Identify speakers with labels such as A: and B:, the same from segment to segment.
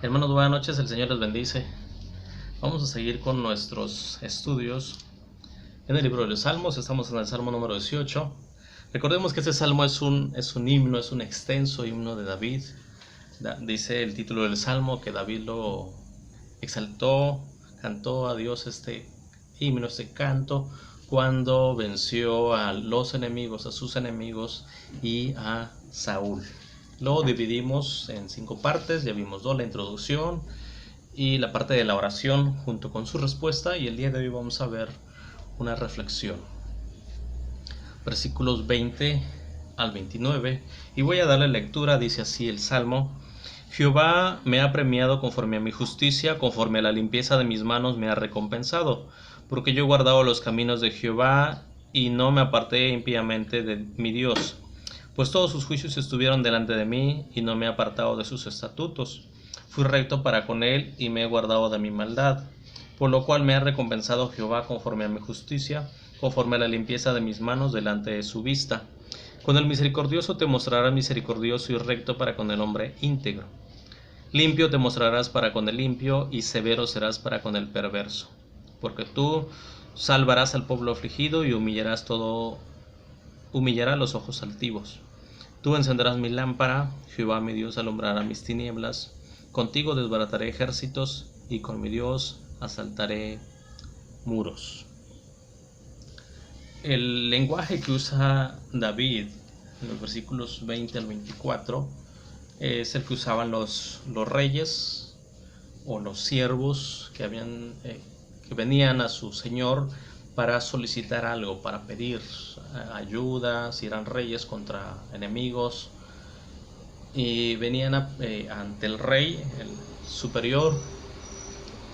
A: Hermanos, buenas noches, el Señor les bendice. Vamos a seguir con nuestros estudios en el libro de los Salmos. Estamos en el Salmo número 18. Recordemos que este salmo es un himno, es un extenso himno de David. Dice el título del salmo que David lo exaltó, cantó a Dios este himno, este canto, cuando venció a los enemigos, a sus enemigos y a Saúl. Lo dividimos en 5 partes, ya vimos la introducción y la parte de la oración junto con su respuesta, y el día de hoy vamos a ver una reflexión. Versículos 20 al 29, y voy a darle lectura. Dice así el Salmo: Jehová me ha premiado conforme a mi justicia, conforme a la limpieza de mis manos me ha recompensado, porque yo he guardado los caminos de Jehová y no me aparté impíamente de mi Dios. Pues todos sus juicios estuvieron delante de mí, y no me he apartado de sus estatutos. Fui recto para con él, y me he guardado de mi maldad. Por lo cual me ha recompensado Jehová conforme a mi justicia, conforme a la limpieza de mis manos delante de su vista. Con el misericordioso te mostrarás misericordioso y recto para con el hombre íntegro. Limpio te mostrarás para con el limpio, y severo serás para con el perverso. Porque tú salvarás al pueblo afligido y humillarás los ojos altivos. Tú encenderás mi lámpara, Jehová mi Dios alumbrará mis tinieblas. Contigo desbarataré ejércitos, y con mi Dios asaltaré muros. El lenguaje que usa David en los versículos 20 al 24 es el que usaban los reyes o los siervos que venían a su señor para solicitar algo, para pedir ayuda, si eran reyes contra enemigos, y venían ante el rey, el superior,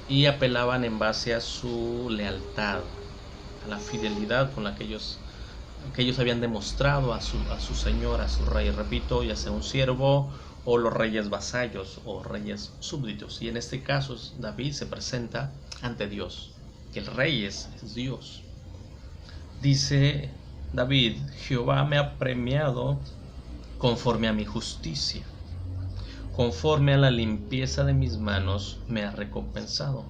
A: y apelaban en base a su lealtad, a la fidelidad con la que ellos habían demostrado a su señor, a su rey, repito, ya sea un siervo o los reyes vasallos o reyes súbditos. Y en este caso David se presenta ante Dios, que el rey es Dios. Dice David: Jehová me ha premiado conforme a mi justicia, conforme a la limpieza de mis manos me ha recompensado,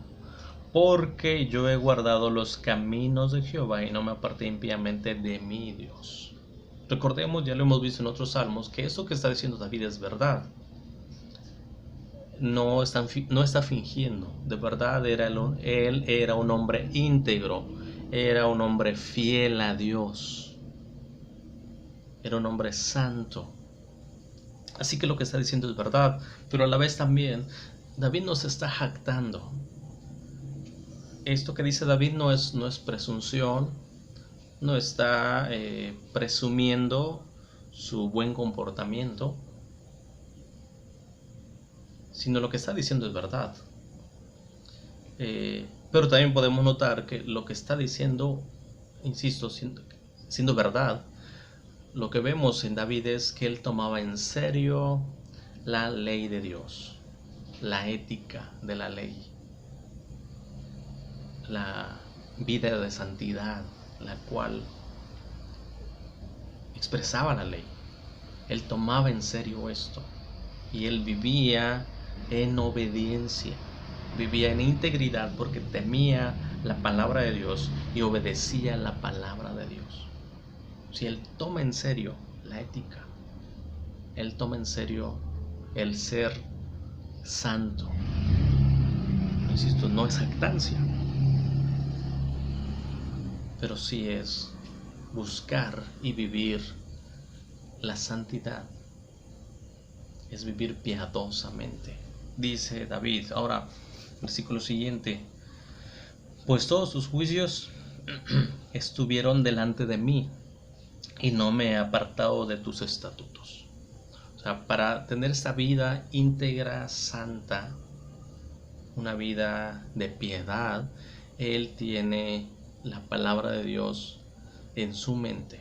A: porque yo he guardado los caminos de Jehová y no me aparté impíamente de mi Dios. Recordemos, ya lo hemos visto en otros salmos, que esto que está diciendo David es verdad. No está fingiendo. De verdad él era un hombre íntegro, era un hombre fiel a Dios, era un hombre santo. Así que lo que está diciendo es verdad, pero a la vez también David no se está jactando. Esto que dice David no es presunción, no está presumiendo su buen comportamiento, sino lo que está diciendo es verdad. Pero también podemos notar que lo que está diciendo, insisto, siendo verdad, lo que vemos en David es que él tomaba en serio la ley de Dios, la ética de la ley, la vida de santidad, la cual expresaba la ley. Él tomaba en serio esto, y él vivía en obediencia, vivía en integridad, porque temía la palabra de Dios y obedecía la palabra de Dios. Si él toma en serio la ética, él toma en serio el ser santo. Insisto, no es jactancia, pero sí es buscar y vivir la santidad, es vivir piadosamente. Dice David, ahora, versículo siguiente: pues todos tus juicios estuvieron delante de mí, y no me he apartado de tus estatutos. O sea, para tener esta vida íntegra, santa, una vida de piedad, él tiene la palabra de Dios en su mente.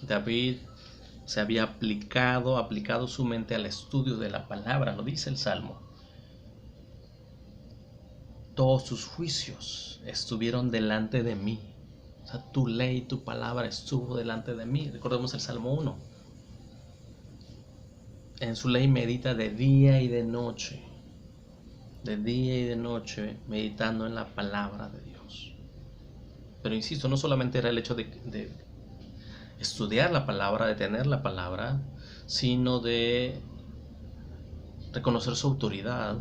A: David se había aplicado su mente al estudio de la palabra, lo dice el Salmo. Todos tus juicios estuvieron delante de mí. O sea, tu ley, tu palabra estuvo delante de mí. Recordemos el Salmo 1. En su ley medita de día y de noche. de día y de noche, meditando en la palabra de Dios. Pero insisto, no solamente era el hecho de estudiar la palabra, de tener la palabra, sino de reconocer su autoridad,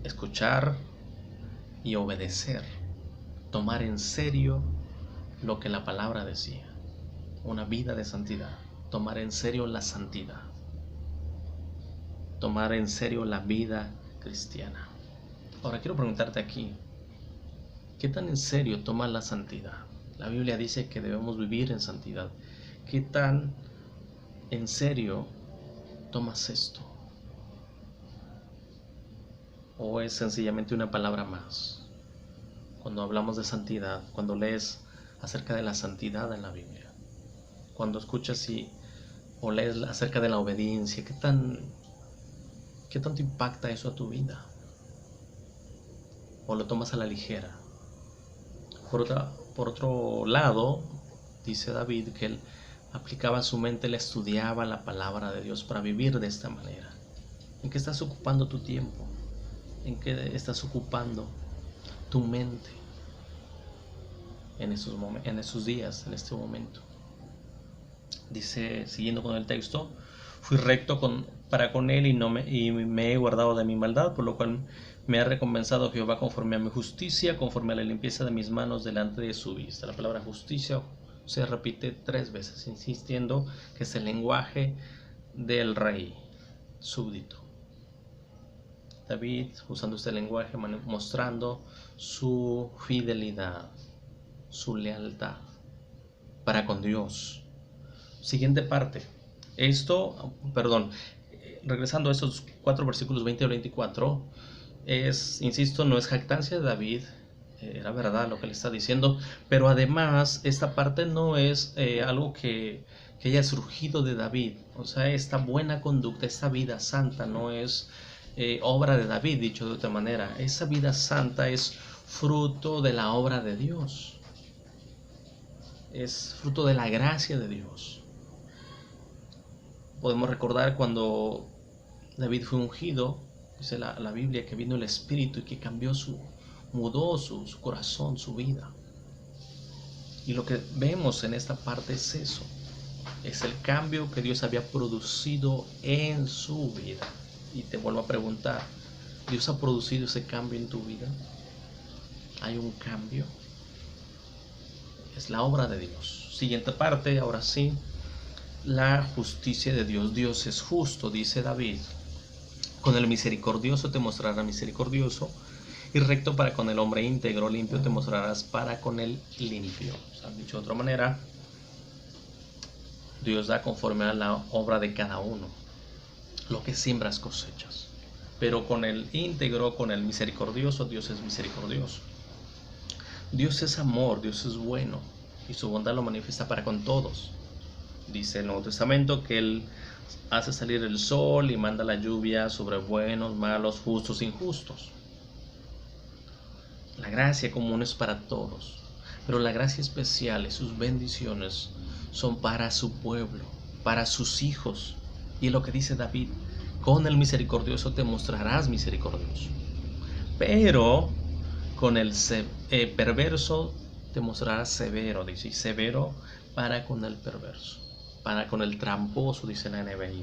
A: escuchar y obedecer, tomar en serio lo que la palabra decía, una vida de santidad, tomar en serio la santidad, tomar en serio la vida cristiana. Ahora quiero preguntarte aquí, ¿qué tan en serio tomas la santidad? La Biblia dice que debemos vivir en santidad. ¿Qué tan en serio tomas esto? ¿O es sencillamente una palabra más? Cuando hablamos de santidad, cuando lees acerca de la santidad en la Biblia, cuando escuchas o lees acerca de la obediencia, ¿qué tanto impacta eso a tu vida? ¿O lo tomas a la ligera? Por otro lado, dice David que él aplicaba su mente, él estudiaba la palabra de Dios para vivir de esta manera. ¿En qué estás ocupando tu tiempo? ¿En qué estás ocupando tu mente en esos días, en este momento? Dice, siguiendo con el texto, fui recto para con él y me he guardado de mi maldad, por lo cual me ha recompensado Jehová conforme a mi justicia, conforme a la limpieza de mis manos delante de su vista. La palabra justicia se repite 3 veces, insistiendo que es el lenguaje del rey súbdito. David usando este lenguaje, mostrando su fidelidad, su lealtad para con Dios. Siguiente parte. Regresando a estos 4 versículos 20 al 24, insisto, no es jactancia de David, era verdad lo que le está diciendo, pero además esta parte no es algo que haya surgido de David. O sea, esta buena conducta, esta vida santa no es obra de David, dicho de otra manera. Esa vida santa es fruto de la obra de Dios, es fruto de la gracia de Dios. Podemos recordar cuando David fue ungido, dice la Biblia, que vino el Espíritu y que mudó su corazón, su vida. Y lo que vemos en esta parte es eso, es el cambio que Dios había producido en su vida. Y te vuelvo a preguntar, ¿Dios ha producido ese cambio en tu vida? ¿Hay un cambio? Es la obra de Dios. Siguiente parte, ahora sí, la justicia de Dios. Dios es justo, dice David. Con el misericordioso te mostrará misericordioso, y recto para con el hombre íntegro, limpio te mostrarás para con el limpio. O sea, dicho de otra manera, Dios da conforme a la obra de cada uno. Lo que siembras cosechas. Pero con el íntegro, con el misericordioso, Dios es misericordioso. Dios es amor, Dios es bueno, y su bondad lo manifiesta para con todos. Dice el Nuevo Testamento que Él hace salir el sol y manda la lluvia sobre buenos, malos, justos, injustos. La gracia común es para todos, pero la gracia especial y sus bendiciones son para su pueblo, para sus hijos. Y lo que dice David, con el misericordioso te mostrarás misericordioso, pero con el perverso te mostrarás severo, dice, y severo para con el perverso, para con el tramposo, dice la NBI.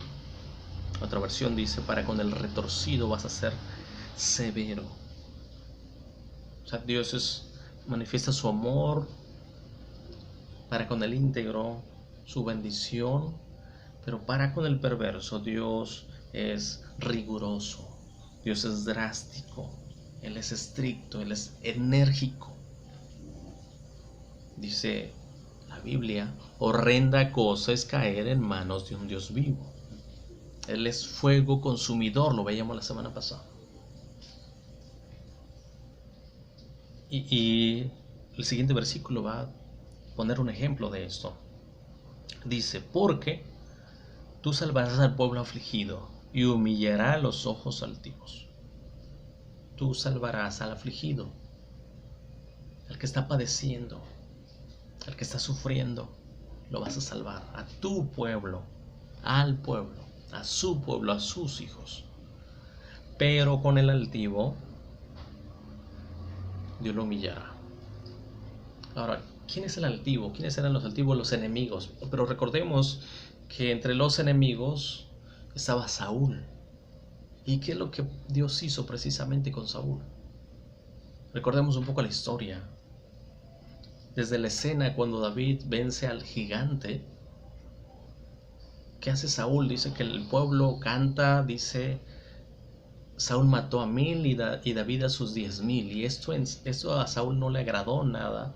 A: Otra versión dice, para con el retorcido vas a ser severo. O sea, Dios manifiesta su amor para con el íntegro, su bendición, pero para con el perverso Dios es riguroso, Dios es drástico, Él es estricto, Él es enérgico. Dice la Biblia, horrenda cosa es caer en manos de un Dios vivo. Él es fuego consumidor, lo veíamos la semana pasada. Y el siguiente versículo va a poner un ejemplo de esto. Dice, porque tú salvarás al pueblo afligido y humillarás a los ojos altivos. Tú salvarás al afligido, al que está padeciendo, al que está sufriendo, lo vas a salvar. A tu pueblo, al pueblo, a su pueblo, a sus hijos. pero con el altivo Dios lo humillará. Ahora, ¿quién es el altivo? ¿Quiénes eran los altivos? Los enemigos. Pero recordemos que entre los enemigos estaba Saúl. ¿Y qué es lo que Dios hizo precisamente con Saúl? Recordemos un poco la historia. Desde la escena cuando David vence al gigante, ¿qué hace Saúl? Dice que el pueblo canta, dice, Saúl mató a 1000 y David a sus 10,000. Y esto a Saúl no le agradó nada.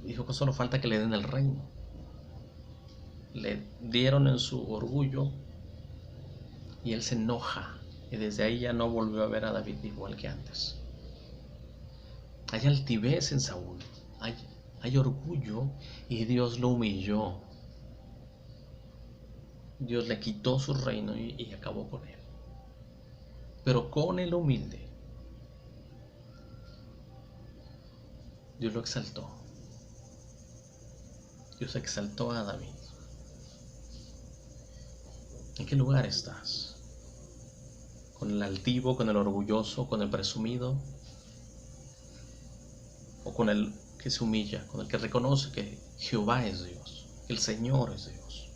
A: Dijo que solo falta que le den el reino. Le dieron en su orgullo y él se enoja. Y desde ahí ya no volvió a ver a David igual que antes. Hay altivez en Saúl, hay orgullo, y Dios lo humilló. Dios le quitó su reino y acabó con él. Pero con el humilde, Dios lo exaltó. Dios exaltó a David. ¿En qué lugar estás? ¿Con el altivo, con el orgulloso, con el presumido? ¿O con el que se humilla, con el que reconoce que Jehová es Dios, que el Señor es Dios?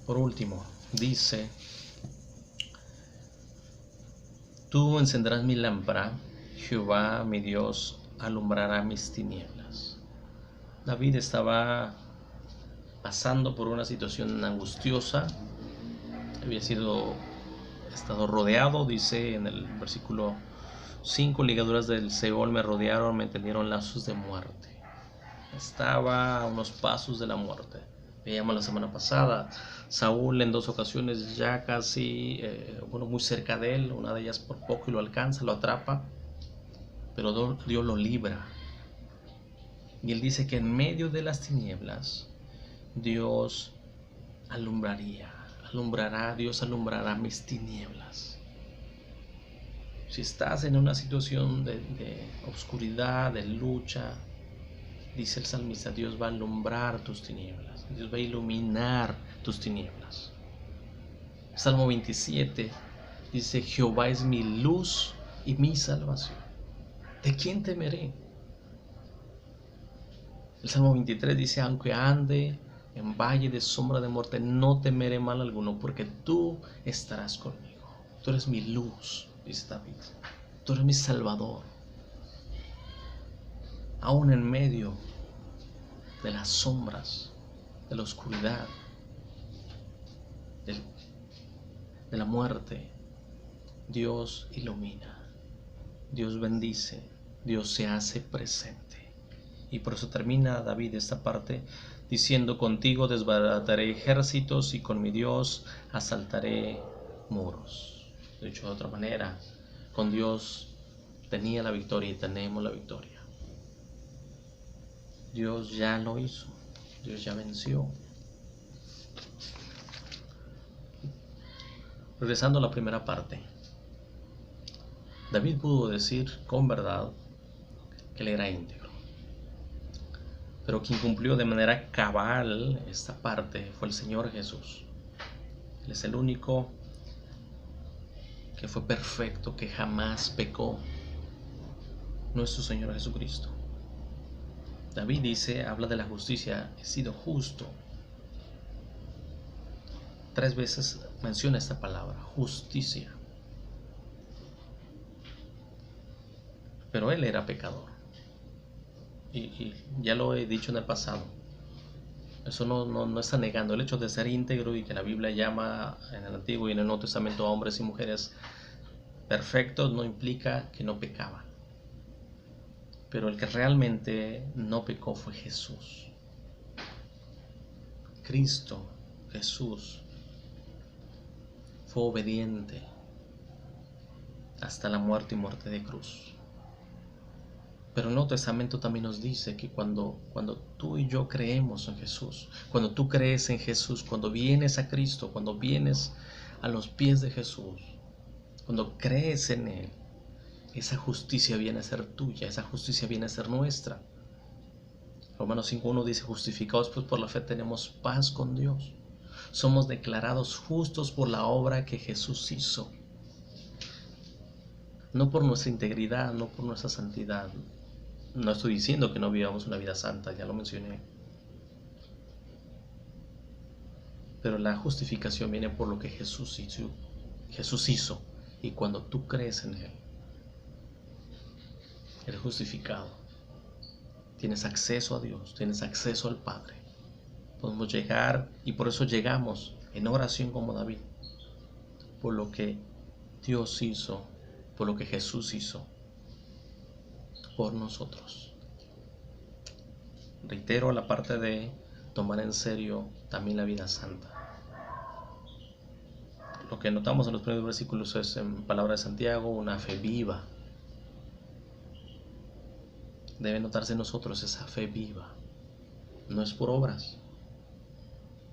A: Por último, dice, tú encenderás mi lámpara, Jehová mi Dios alumbrará mis tinieblas. David estaba pasando por una situación angustiosa, había estado rodeado, dice en el versículo 5, ligaduras del Seol me rodearon, me tendieron lazos de muerte. Estaba a unos pasos de la muerte. Veíamos la semana pasada, Saúl en 2 ocasiones ya casi, muy cerca de él, una de ellas por poco y lo alcanza, lo atrapa, pero Dios lo libra. Y él dice que en medio de las tinieblas, Dios Dios alumbrará mis tinieblas. Si estás en una situación de oscuridad, de lucha, dice el salmista, Dios va a alumbrar tus tinieblas, Dios va a iluminar tus tinieblas. Salmo 27 dice, Jehová es mi luz y mi salvación. ¿De quién temeré? El Salmo 23 dice, aunque ande en valle de sombra de muerte, no temeré mal alguno, porque tú estarás conmigo. Tú eres mi luz, dice David. Tú eres mi salvador. Aún en medio de las sombras, de la oscuridad, de la muerte, Dios ilumina, Dios bendice, Dios se hace presente. Y por eso termina David esta parte diciendo, contigo desbarataré ejércitos y con mi Dios asaltaré muros. Dicho de otra manera, con Dios tenía la victoria y tenemos la victoria. Dios ya lo hizo, Dios ya venció. Regresando a la primera parte, David pudo decir con verdad que él era íntegro. Pero quien cumplió de manera cabal esta parte fue el Señor Jesús. Él es el único que fue perfecto, que jamás pecó. Nuestro Señor Jesucristo. David dice, habla de la justicia, he sido justo. 3 veces menciona esta palabra, justicia. Pero él era pecador. Y ya lo he dicho en el pasado, eso no está negando el hecho de ser íntegro, y que la Biblia llama en el Antiguo y en el Nuevo Testamento a hombres y mujeres perfectos, no implica que no pecaban. Pero el que realmente no pecó fue Jesús. Cristo, Jesús, fue obediente hasta la muerte y muerte de cruz. Pero el Nuevo Testamento también nos dice que cuando tú y yo creemos en Jesús, cuando tú crees en Jesús, cuando vienes a Cristo, cuando vienes a los pies de Jesús, cuando crees en Él, esa justicia viene a ser tuya, esa justicia viene a ser nuestra. Romanos 5:1 dice, justificados pues por la fe tenemos paz con Dios. Somos declarados justos por la obra que Jesús hizo. no por nuestra integridad, no por nuestra santidad. No estoy diciendo que no vivamos una vida santa, ya lo mencioné. Pero la justificación viene por lo que Jesús hizo. Y cuando tú crees en Él, eres justificado. Tienes acceso a Dios, tienes acceso al Padre. Podemos llegar, y por eso llegamos en oración como David, por lo que Dios hizo, por lo que Jesús hizo por nosotros. Reitero la parte de tomar en serio también la vida santa. Lo que notamos en los primeros versículos es, en palabras de Santiago, una fe viva. Debe notarse en nosotros esa fe viva. No es por obras,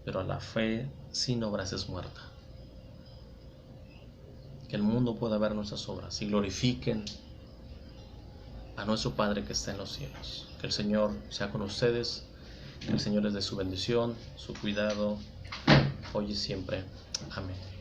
A: pero la fe sin obras es muerta. Que el mundo pueda ver nuestras obras y glorifiquen a nuestro Padre que está en los cielos. Que el Señor sea con ustedes, que el Señor les dé su bendición, su cuidado, hoy y siempre. Amén.